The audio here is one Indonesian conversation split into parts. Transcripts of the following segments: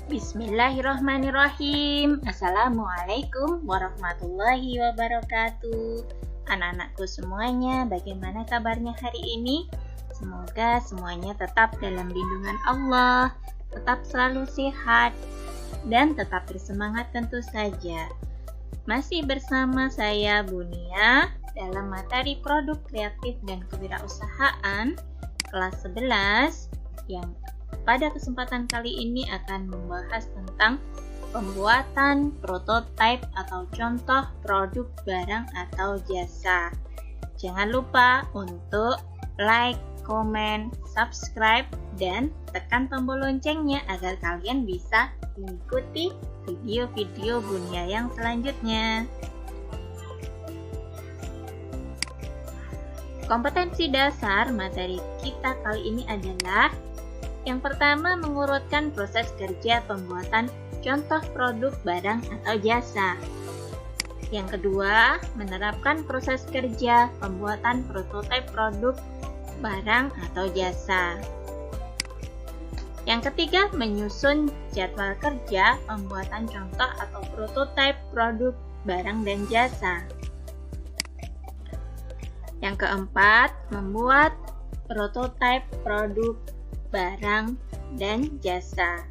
Bismillahirrahmanirrahim. Assalamualaikum warahmatullahi wabarakatuh. Anak-anakku semuanya, bagaimana kabarnya hari ini? Semoga semuanya tetap dalam lindungan Allah, tetap selalu sehat, dan tetap bersemangat tentu saja. Masih bersama saya Bunia dalam materi produk kreatif dan kewirausahaan kelas 11 yang pada kesempatan kali ini akan membahas tentang pembuatan prototipe atau contoh produk barang atau jasa. Jangan lupa untuk like, komen, subscribe, dan tekan tombol loncengnya agar kalian bisa mengikuti video-video Bunia yang selanjutnya. Kompetensi dasar materi kita kali ini adalah yang pertama, mengurutkan proses kerja pembuatan contoh produk barang atau jasa. Yang kedua, menerapkan proses kerja pembuatan prototipe produk barang atau jasa. Yang ketiga, menyusun jadwal kerja pembuatan contoh atau prototipe produk barang dan jasa. Yang keempat, membuat prototipe produk barang dan jasa.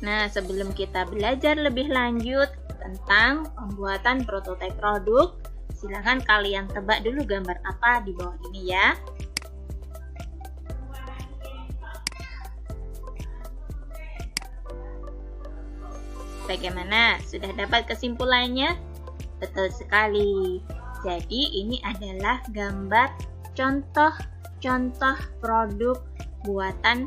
Nah, sebelum kita belajar lebih lanjut tentang pembuatan prototipe produk, silakan kalian tebak dulu gambar apa di bawah ini ya. Bagaimana? Sudah dapat kesimpulannya? Betul sekali. Jadi ini adalah gambar contoh produk buatan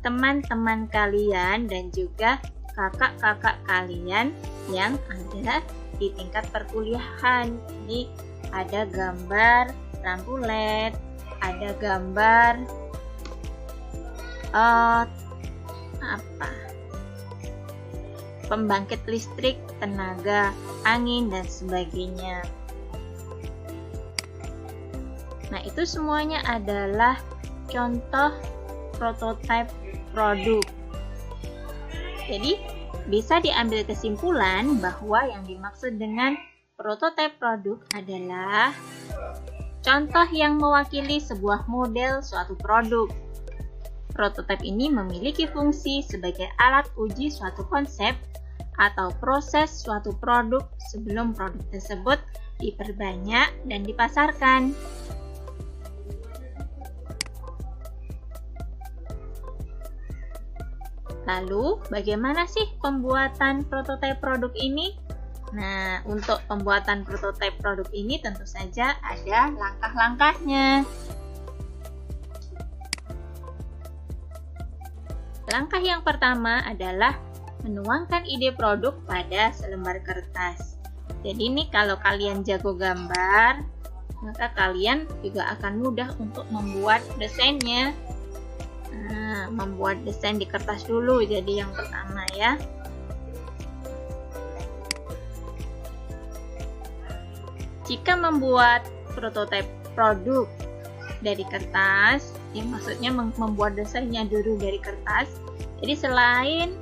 teman-teman kalian dan juga kakak-kakak kalian yang ada di tingkat perkuliahan. Ini ada gambar lampu LED, ada gambar pembangkit listrik tenaga angin dan sebagainya. Nah, itu semuanya adalah contoh prototipe produk. Jadi, bisa diambil kesimpulan bahwa yang dimaksud dengan prototipe produk adalah contoh yang mewakili sebuah model suatu produk. Prototipe ini memiliki fungsi sebagai alat uji suatu konsep atau proses suatu produk sebelum produk tersebut diperbanyak dan dipasarkan. Lalu, bagaimana sih pembuatan prototipe produk ini? Nah, untuk pembuatan prototipe produk ini tentu saja ada langkah-langkahnya. Langkah yang pertama adalah menuangkan ide produk pada selembar kertas. Jadi ini kalau kalian jago gambar, maka kalian juga akan mudah untuk membuat desainnya. Nah, membuat desain di kertas dulu jadi yang pertama ya. Jika membuat prototipe produk dari kertas, ini maksudnya membuat desainnya dulu dari kertas. Jadi selain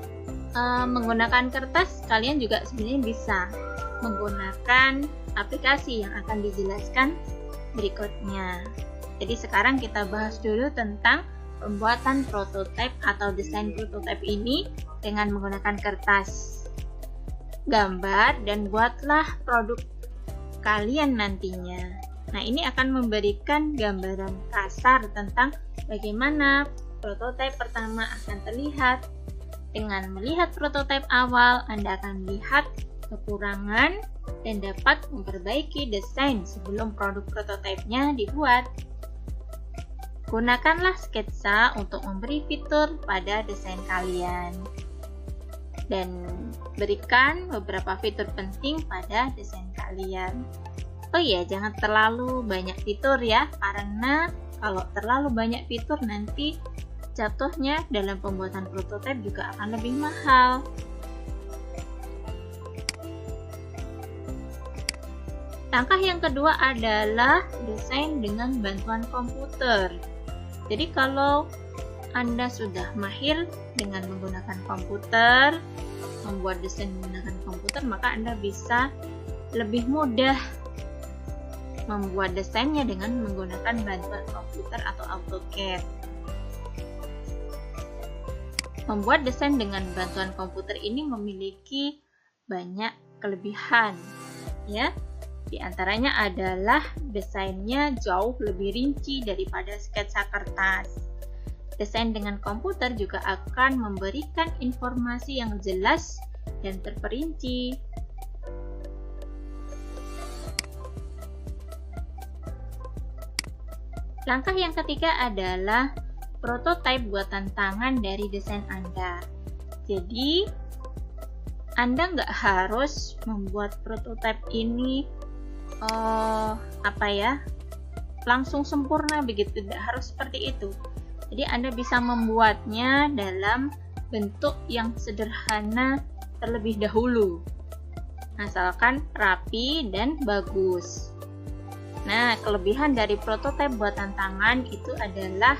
menggunakan kertas, kalian juga sebenarnya bisa menggunakan aplikasi yang akan dijelaskan berikutnya. Jadi sekarang kita bahas dulu tentang pembuatan prototipe atau desain prototipe ini dengan menggunakan kertas. Gambar dan buatlah produk kalian nantinya. Nah, ini akan memberikan gambaran kasar tentang bagaimana prototipe pertama akan terlihat. Dengan melihat prototipe awal, Anda akan melihat kekurangan dan dapat memperbaiki desain sebelum produk prototipenya dibuat. Gunakanlah sketsa untuk memberi fitur pada desain kalian. Dan berikan beberapa fitur penting pada desain kalian. Oh iya, jangan terlalu banyak fitur ya, karena kalau terlalu banyak fitur nanti jatuhnya dalam pembuatan prototipe juga akan lebih mahal. Langkah yang kedua adalah desain dengan bantuan komputer. Jadi kalau Anda sudah mahir dengan menggunakan komputer, membuat desain menggunakan komputer, maka Anda bisa lebih mudah membuat desainnya dengan menggunakan bantuan komputer atau AutoCAD. Membuat desain dengan bantuan komputer ini memiliki banyak kelebihan, ya. Di antaranya adalah desainnya jauh lebih rinci daripada sketsa kertas. Desain dengan komputer juga akan memberikan informasi yang jelas dan terperinci. Langkah yang ketiga adalah prototipe buatan tangan dari desain Anda. Jadi, Anda nggak harus membuat prototipe ini langsung sempurna begitu, tidak harus seperti itu. Jadi Anda bisa membuatnya dalam bentuk yang sederhana terlebih dahulu, asalkan rapi dan bagus. Nah, kelebihan dari prototipe buatan tangan itu adalah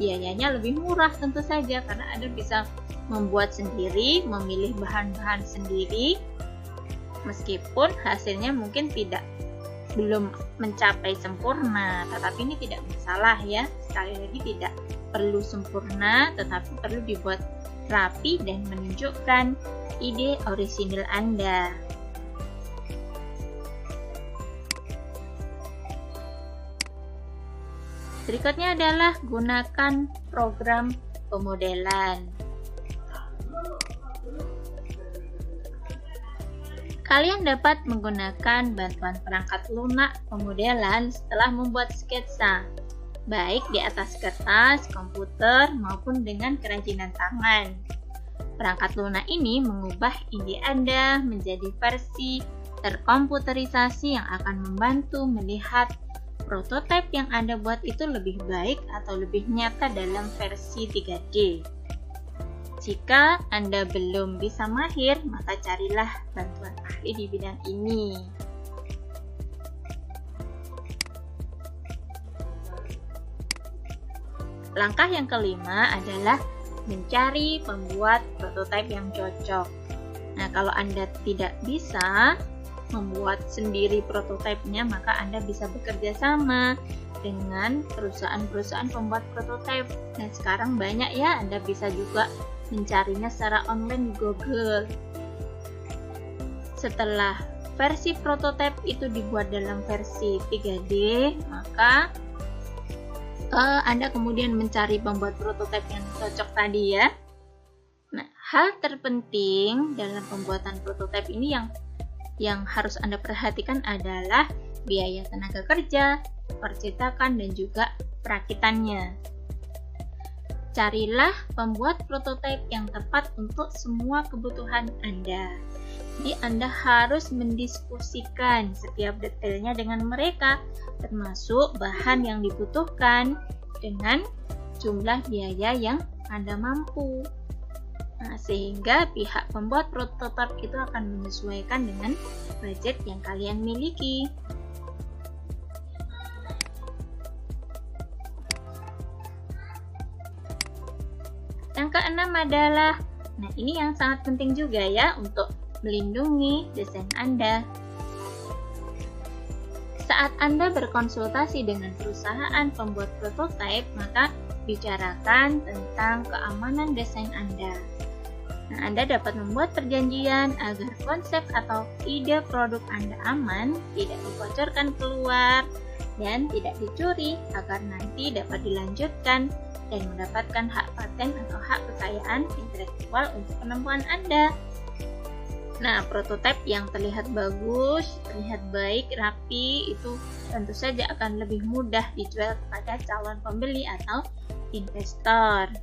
biayanya lebih murah tentu saja, karena Anda bisa membuat sendiri, memilih bahan-bahan sendiri, meskipun hasilnya mungkin belum mencapai sempurna, tetapi ini tidak masalah ya. Sekali lagi, tidak perlu sempurna, tetapi perlu dibuat rapi dan menunjukkan ide orisinil Anda. Berikutnya adalah gunakan program pemodelan. Kalian dapat menggunakan bantuan perangkat lunak pemodelan setelah membuat sketsa, baik di atas kertas, komputer, maupun dengan kerajinan tangan. Perangkat lunak ini mengubah ide Anda menjadi versi terkomputerisasi yang akan membantu melihat prototipe yang Anda buat itu lebih baik atau lebih nyata dalam versi 3D. Jika Anda belum bisa mahir, maka carilah bantuan ahli di bidang ini. Langkah yang kelima adalah mencari pembuat prototipe yang cocok. Nah, kalau Anda tidak bisa membuat sendiri prototipenya, maka Anda bisa bekerja sama dengan perusahaan-perusahaan pembuat prototipe. Dan sekarang banyak ya, Anda bisa juga mencarinya secara online di Google. Setelah versi prototipe itu dibuat dalam versi 3D, maka Anda kemudian mencari pembuat prototipe yang cocok tadi ya. Nah, hal terpenting dalam pembuatan prototipe ini yang harus Anda perhatikan adalah biaya tenaga kerja, percetakan, dan juga perakitannya. Carilah pembuat prototipe yang tepat untuk semua kebutuhan Anda. Jadi Anda harus mendiskusikan setiap detailnya dengan mereka, termasuk bahan yang dibutuhkan dengan jumlah biaya yang Anda mampu. Nah, sehingga pihak pembuat prototipe itu akan menyesuaikan dengan budget yang kalian miliki. Yang keenam adalah, nah ini yang sangat penting juga ya untuk melindungi desain Anda. Saat Anda berkonsultasi dengan perusahaan pembuat prototipe, maka bicarakan tentang keamanan desain Anda. Nah, Anda dapat membuat perjanjian agar konsep atau ide produk Anda aman, tidak dibocorkan keluar, dan tidak dicuri agar nanti dapat dilanjutkan dan mendapatkan hak paten atau hak kekayaan intelektual untuk penemuan Anda. Nah, prototipe yang terlihat bagus, terlihat baik, rapi, itu tentu saja akan lebih mudah dijual kepada calon pembeli atau investor.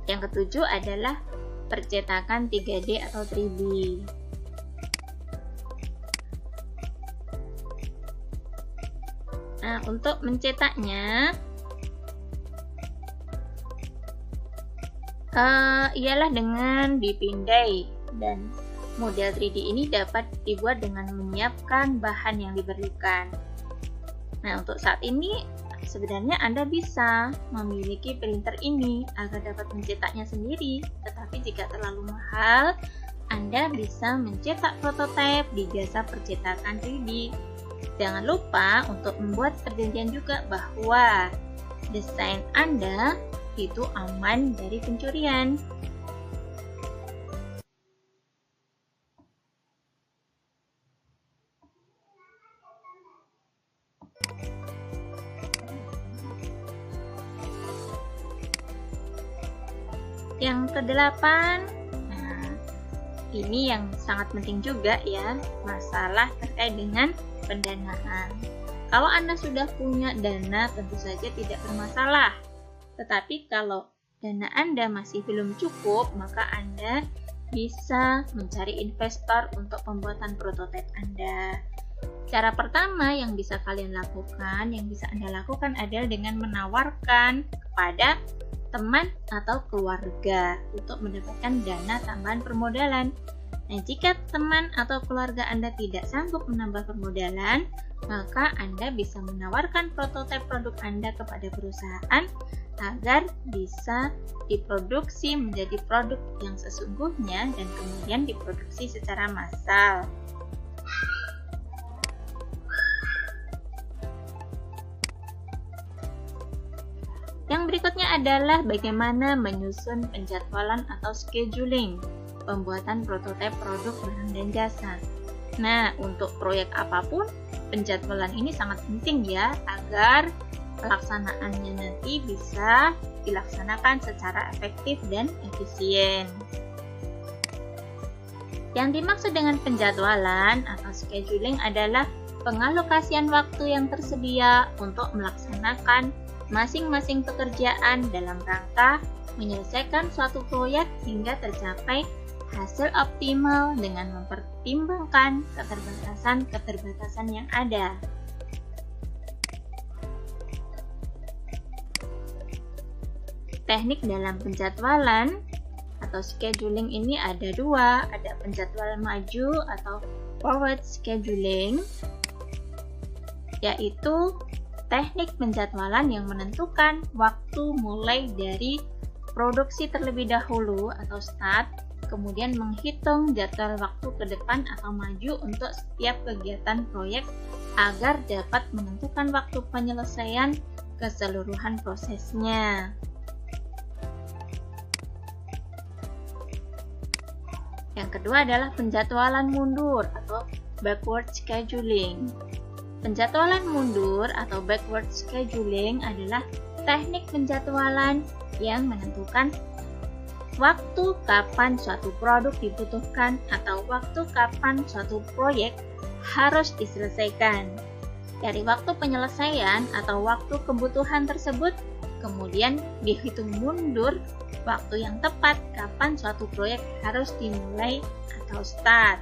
Yang ketujuh adalah percetakan 3D atau 3D. Nah, untuk mencetaknya ialah dengan dipindai dan Model 3D ini dapat dibuat dengan menyiapkan bahan yang diperlukan. Nah, untuk saat ini sebenarnya Anda bisa memiliki printer ini agar dapat mencetaknya sendiri, tetapi jika terlalu mahal, Anda bisa mencetak prototipe di jasa percetakan 3D. Jangan lupa untuk membuat perjanjian juga bahwa desain Anda itu aman dari pencurian. Yang kedelapan, nah, ini yang sangat penting juga ya, masalah terkait dengan pendanaan. Kalau Anda sudah punya dana, tentu saja tidak bermasalah. Tetapi kalau dana Anda masih belum cukup, maka Anda bisa mencari investor untuk pembuatan prototipe Anda. Cara pertama yang bisa kalian lakukan, yang bisa Anda lakukan adalah dengan menawarkan kepada teman atau keluarga untuk mendapatkan dana tambahan permodalan. Nah, jika teman atau keluarga Anda tidak sanggup menambah permodalan, maka Anda bisa menawarkan prototipe produk Anda kepada perusahaan agar bisa diproduksi menjadi produk yang sesungguhnya dan kemudian diproduksi secara massal. Yang berikutnya adalah bagaimana menyusun penjadwalan atau scheduling pembuatan prototipe produk barang dan jasa. Nah, untuk proyek apapun, penjadwalan ini sangat penting ya, agar pelaksanaannya nanti bisa dilaksanakan secara efektif dan efisien. Yang dimaksud dengan penjadwalan atau scheduling adalah pengalokasian waktu yang tersedia untuk melaksanakan masing-masing pekerjaan dalam rangka menyelesaikan suatu proyek hingga tercapai hasil optimal dengan mempertimbangkan keterbatasan-keterbatasan yang ada. Teknik dalam penjadwalan atau scheduling ini ada dua, ada penjadwalan maju atau forward scheduling, yaitu teknik penjadwalan yang menentukan waktu mulai dari produksi terlebih dahulu atau start, kemudian menghitung jadwal waktu ke depan atau maju untuk setiap kegiatan proyek agar dapat menentukan waktu penyelesaian keseluruhan prosesnya. Yang kedua adalah penjadwalan mundur atau backward scheduling. Penjadwalan mundur atau backward scheduling adalah teknik penjadwalan yang menentukan waktu kapan suatu produk dibutuhkan atau waktu kapan suatu proyek harus diselesaikan. Dari waktu penyelesaian atau waktu kebutuhan tersebut, kemudian dihitung mundur waktu yang tepat kapan suatu proyek harus dimulai atau start.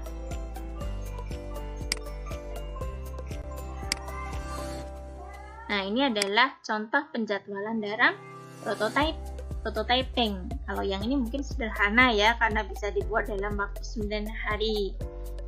Nah, ini adalah contoh penjadwalan dalam prototyping. Kalau yang ini mungkin sederhana ya, karena bisa dibuat dalam waktu 9 hari.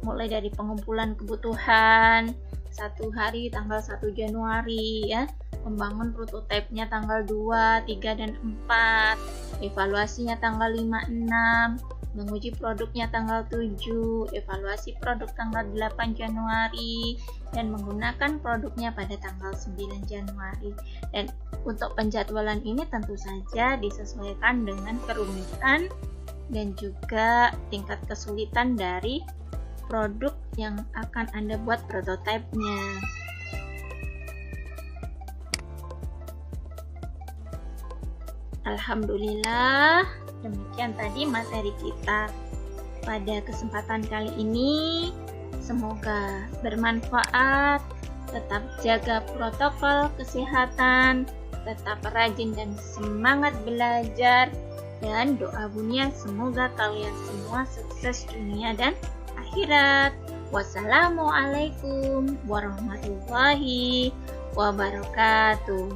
Mulai dari pengumpulan kebutuhan, 1 hari tanggal 1 Januari ya, membangun prototipenya tanggal 2, 3, dan 4, evaluasinya tanggal 5, 6, menguji produknya tanggal 7, evaluasi produk tanggal 8 Januari, dan menggunakan produknya pada tanggal 9 Januari. Dan untuk penjadwalan ini tentu saja disesuaikan dengan kerumitan dan juga tingkat kesulitan dari produk yang akan Anda buat prototipenya. Alhamdulillah, demikian tadi materi kita pada kesempatan kali ini. Semoga bermanfaat. Tetap jaga protokol kesehatan, tetap rajin dan semangat belajar, dan doa Bunia semoga kalian semua sukses dunia dan akhirat. Wassalamualaikum warahmatullahi wabarakatuh.